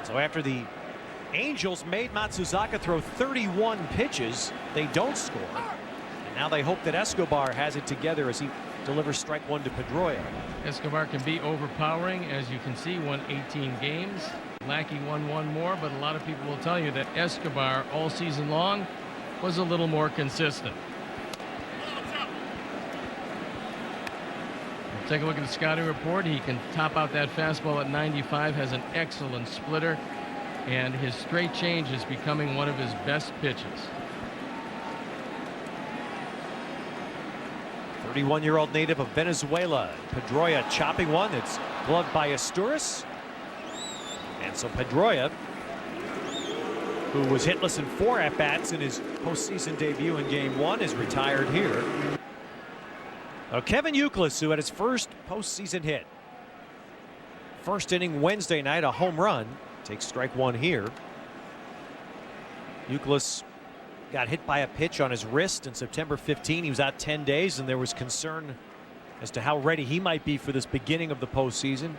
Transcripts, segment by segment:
So after the Angels made Matsuzaka throw 31 pitches, they don't score. And now they hope that Escobar has it together as he delivers strike one to Pedroia. Escobar can be overpowering, as you can see, won 18 games. Lackey won one more, but a lot of people will tell you that Escobar all season long was a little more consistent. We'll take a look at the scouting report. He can top out that fastball at 95, has an excellent splitter, and his straight change is becoming one of his best pitches. 31-year-old native of Venezuela, Pedroia chopping one that's gloved by Asturias. And so Pedroia, who was hitless in 4 at-bats in his postseason debut in Game 1, is retired here. Now Kevin Youkilis, who had his first postseason hit. First inning Wednesday night, a home run. Takes strike one here. Youkilis got hit by a pitch on his wrist on September 15. He was out 10 days, and there was concern as to how ready he might be for this beginning of the postseason.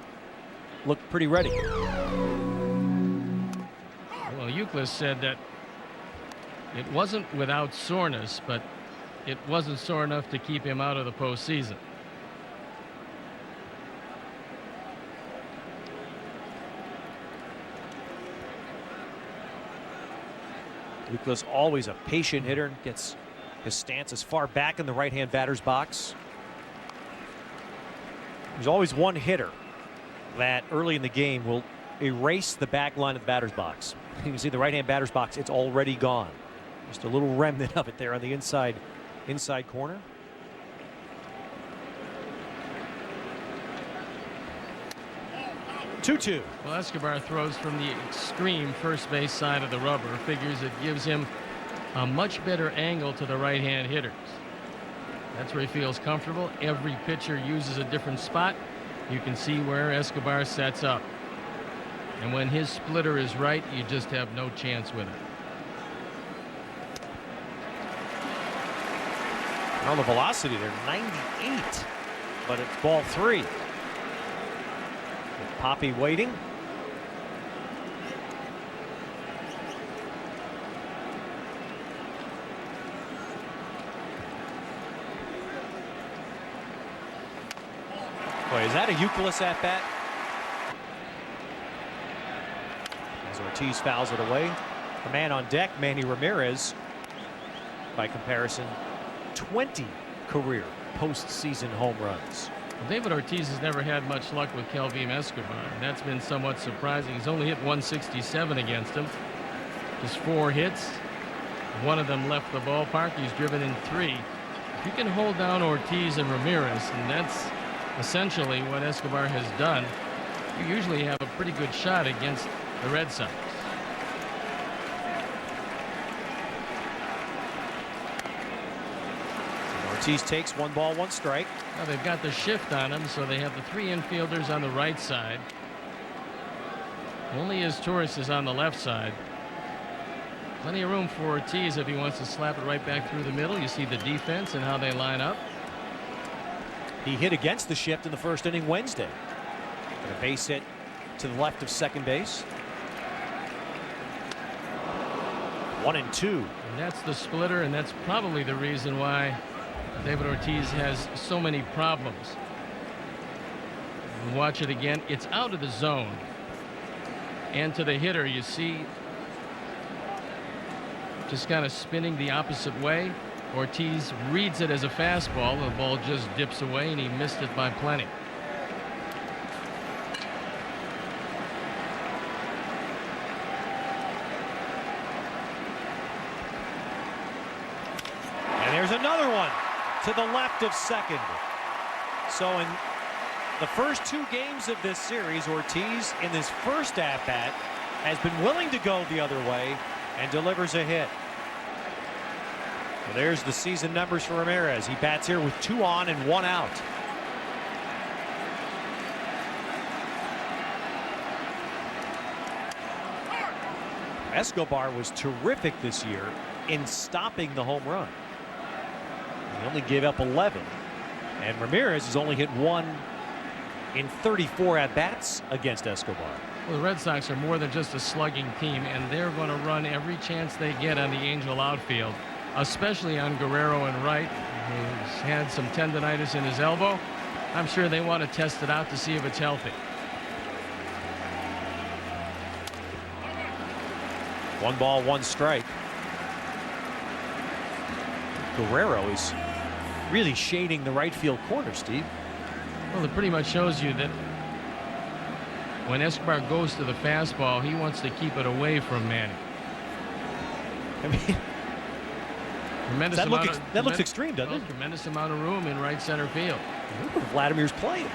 Looked pretty ready. Well, Youkilis said that it wasn't without soreness, but it wasn't sore enough to keep him out of the postseason. Youkilis always a patient hitter, gets his stance as far back in the right-hand batter's box. There's always one hitter that early in the game will erase the back line of the batter's box. You can see the right-hand batter's box, it's already gone. Just a little remnant of it there on the inside corner. Two. Well, Escobar throws from the extreme first base side of the rubber. Figures it gives him a much better angle to the right-hand hitters. That's where he feels comfortable. Every pitcher uses a different spot. You can see where Escobar sets up. And when his splitter is right, you just have no chance with it. On the velocity, they're 98, but it's ball 3. Poppy waiting. Boy, is that a Youkilis at bat? As Ortiz fouls it away. The man on deck, Manny Ramirez, by comparison, 20 career postseason home runs. Well, David Ortiz has never had much luck with Kelvin Escobar, and that's been somewhat surprising. He's only hit 167 against him. Just 4 hits. One of them left the ballpark. He's driven in 3. If you can hold down Ortiz and Ramirez, and that's essentially what Escobar has done, you usually have a pretty good shot against the Red Sox. Ortiz takes 1 ball, 1 strike. Now they've got the shift on him, so they have the 3 infielders on the right side. Only Asturias is on the left side. Plenty of room for Ortiz if he wants to slap it right back through the middle. You see the defense and how they line up. He hit against the shift in the first inning Wednesday. And a base hit to the left of second base. 1-2. And that's the splitter, and that's probably the reason why David Ortiz has so many problems. Watch it again. It's out of the zone. And to the hitter, you see just kind of spinning the opposite way. Ortiz reads it as a fastball. The ball just dips away, and he missed it by plenty. And there's another one to the left of second. So in the first 2 games of this series, Ortiz in this first at-bat has been willing to go the other way and delivers a hit. Well, there's the season numbers for Ramirez. He bats here with 2 on and 1 out. Escobar was terrific this year in stopping the home run. He only gave up 11, and Ramirez has only hit 1 in 34 at-bats against Escobar. Well, the Red Sox are more than just a slugging team, and they're going to run every chance they get on the Angel outfield, especially on Guerrero and Wright, who's had some tendonitis in his elbow. I'm sure they want to test it out to see if it's healthy. 1 ball, 1 strike. Guerrero is really shading the right field corner, Steve. Well, it pretty much shows you that when Escobar goes to the fastball, he wants to keep it away from Manny. I mean, Tremendous that looks extreme, doesn't it? Tremendous amount of room in right center field. Look where Vladimir's playing.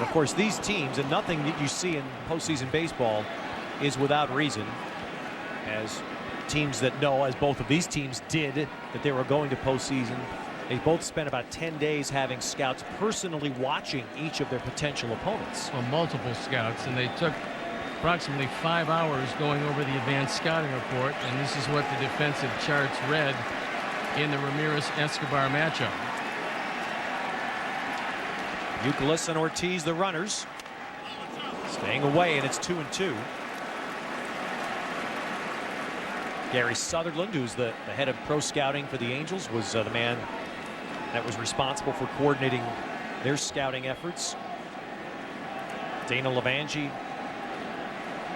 Of course, these teams, and nothing that you see in postseason baseball is without reason, as teams that know, as both of these teams did, that they were going to postseason. They both spent about 10 days having scouts personally watching each of their potential opponents. Well, multiple scouts, and they took approximately 5 hours going over the advanced scouting report, and this is what the defensive charts read in the Ramirez-Escobar matchup. Youkilis and Ortiz, the runners, staying away, and it's 2-2. Gary Sutherland, who's the head of pro scouting for the Angels, was the man that was responsible for coordinating their scouting efforts. Dana Levangie,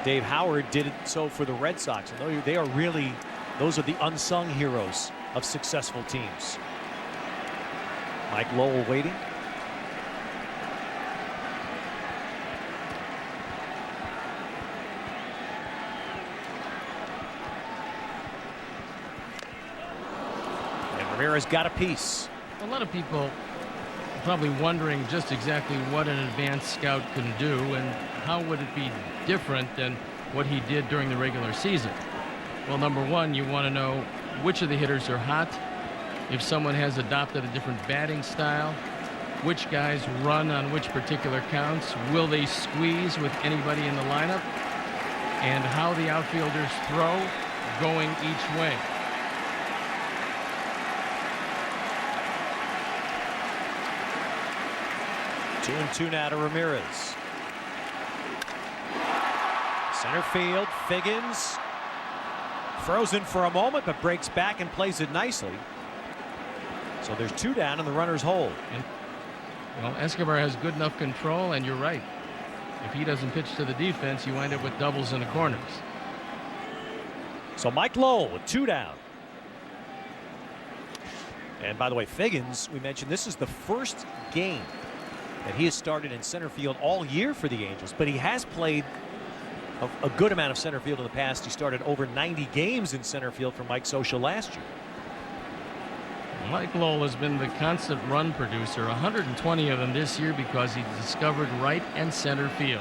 Dave Howard did it so for the Red Sox. And they are really, those are the unsung heroes of successful teams. Mike Lowell waiting. And Ramirez got a piece. A lot of people are probably wondering just exactly what an advanced scout can do and how would it be different than what he did during the regular season. Well, number one, you want to know which of the hitters are hot, if someone has adopted a different batting style, which guys run on which particular counts, will they squeeze with anybody in the lineup, and how the outfielders throw going each way. 2-2 now to Ramirez. Center field, Figgins frozen for a moment, but breaks back and plays it nicely. So there's 2 down and the runners hold. And, well, Escobar has good enough control, and you're right. If he doesn't pitch to the defense, you wind up with doubles in the corners. So Mike Lowell with 2 down. And by the way, Figgins, we mentioned this is the first game that he has started in center field all year for the Angels, but he has played a good amount of center field in the past. He started over 90 games in center field for Mike Scioscia last year. Mike Lowell has been the constant run producer, 120 of them this year, because he discovered right and center field.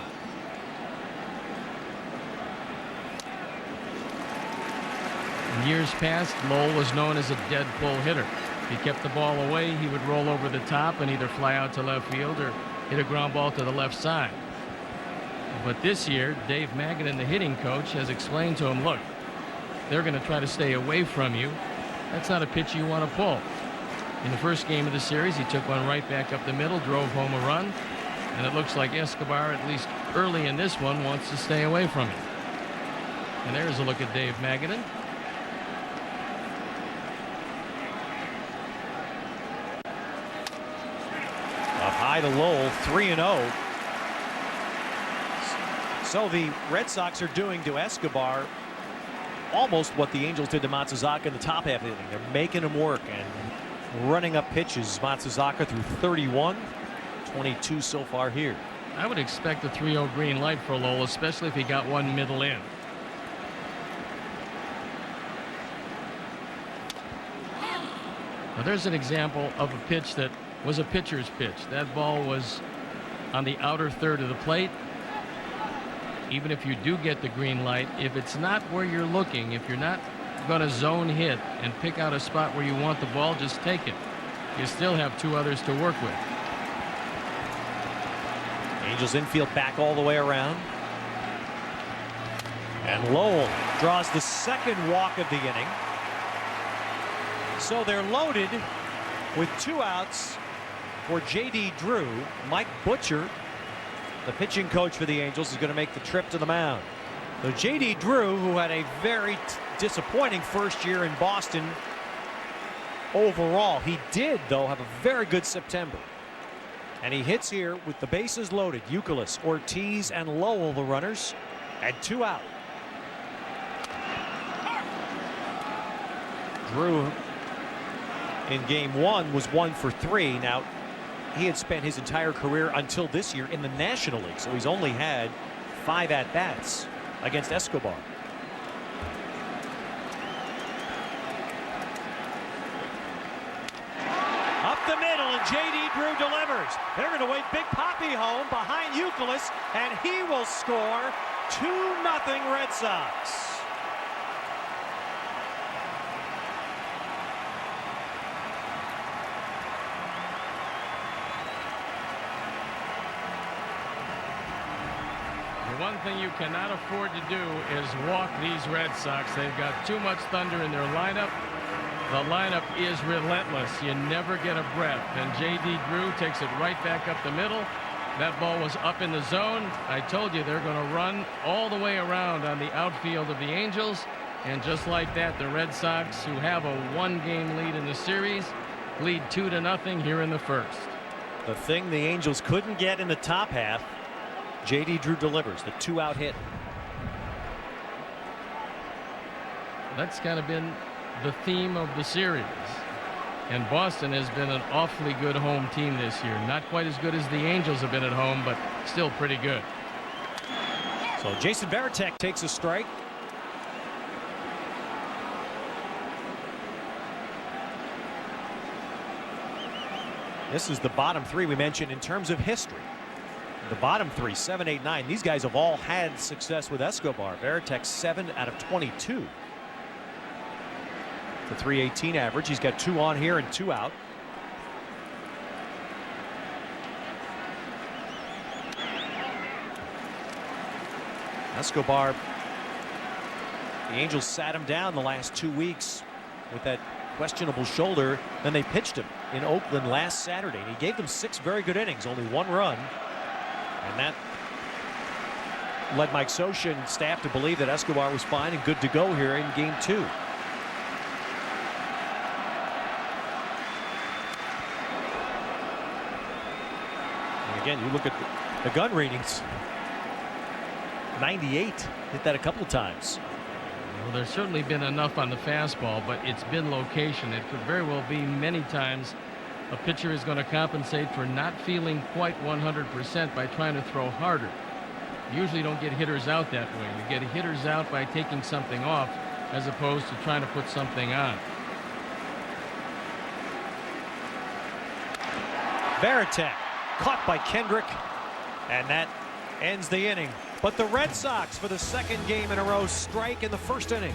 In years past, Lowell was known as a dead pull hitter. If he kept the ball away, he would roll over the top and either fly out to left field or hit a ground ball to the left side. But this year, Dave Magadan, the hitting coach, has explained to him, look, they're going to try to stay away from you. That's not a pitch you want to pull. In the first game of the series, he took one right back up the middle, drove home a run, and it looks like Escobar, at least early in this one, wants to stay away from him. And there's a look at Dave Magadan. Up high to Lowell, 3-0. So the Red Sox are doing to Escobar almost what the Angels did to Matsuzaka in the top half of the inning. They're making him work and running up pitches. Matsuzaka through 31, 22 so far here. I would expect a 3-0 green light for Lowell, especially if he got one middle in. Now there's an example of a pitch that was a pitcher's pitch. That ball was on the outer third of the plate. Even if you do get the green light, if it's not where you're looking, if you're not going to zone hit and pick out a spot where you want the ball, just take it. You still have 2 others to work with. Angels infield back all the way around. And Lowell draws the second walk of the inning. So they're loaded with 2 outs for J.D. Drew. Mike Butcher, the pitching coach for the Angels, is going to make the trip to the mound. So J.D. Drew, who had a very disappointing first year in Boston overall. He did, though, have a very good September. And he hits here with the bases loaded. Youkilis, Ortiz, and Lowell, the runners, and 2 out. Drew in game 1 was 1 for 3. Now, he had spent his entire career until this year in the National League, so he's only had 5 at-bats against Escobar. Up the middle, and J.D. Drew delivers. They're going to wait Big Papi home behind Youkilis, and he will score 2-0 Red Sox. The one thing you cannot afford to do is walk these Red Sox. They've got too much thunder in their lineup. The lineup is relentless. You never get a breath. And J.D. Drew takes it right back up the middle. That ball was up in the zone. I told you they're going to run all the way around on the outfield of the Angels. And just like that, the Red Sox, who have a 1-game lead in the series, lead 2-0 here in the first. The thing the Angels couldn't get in the top half, J.D. Drew delivers the 2-out hit. That's kind of been the theme of the series. And Boston has been an awfully good home team this year. Not quite as good as the Angels have been at home, but still pretty good. So Jason Varitek takes a strike. This is the bottom 3 we mentioned in terms of history. The bottom 3, 7, 8, 9. These guys have all had success with Escobar. Varitek 7 out of 22. The 318 average. He's got 2 on here and 2 out. Escobar, the Angels sat him down the last 2 weeks with that questionable shoulder. Then they pitched him in Oakland last Saturday, and he gave them 6 very good innings, only 1 run. And that led Mike Scioscia and staff to believe that Escobar was fine and good to go here in game 2. And again, you look at the gun readings. 98, hit that a couple of times. Well, there's certainly been enough on the fastball, but it's been location. It could very well be many times a pitcher is going to compensate for not feeling quite 100% by trying to throw harder. You usually don't get hitters out that way. You get hitters out by taking something off as opposed to trying to put something on. Varitek caught by Kendrick, and that ends the inning. But the Red Sox, for the 2nd game in a row, strike in the 1st inning.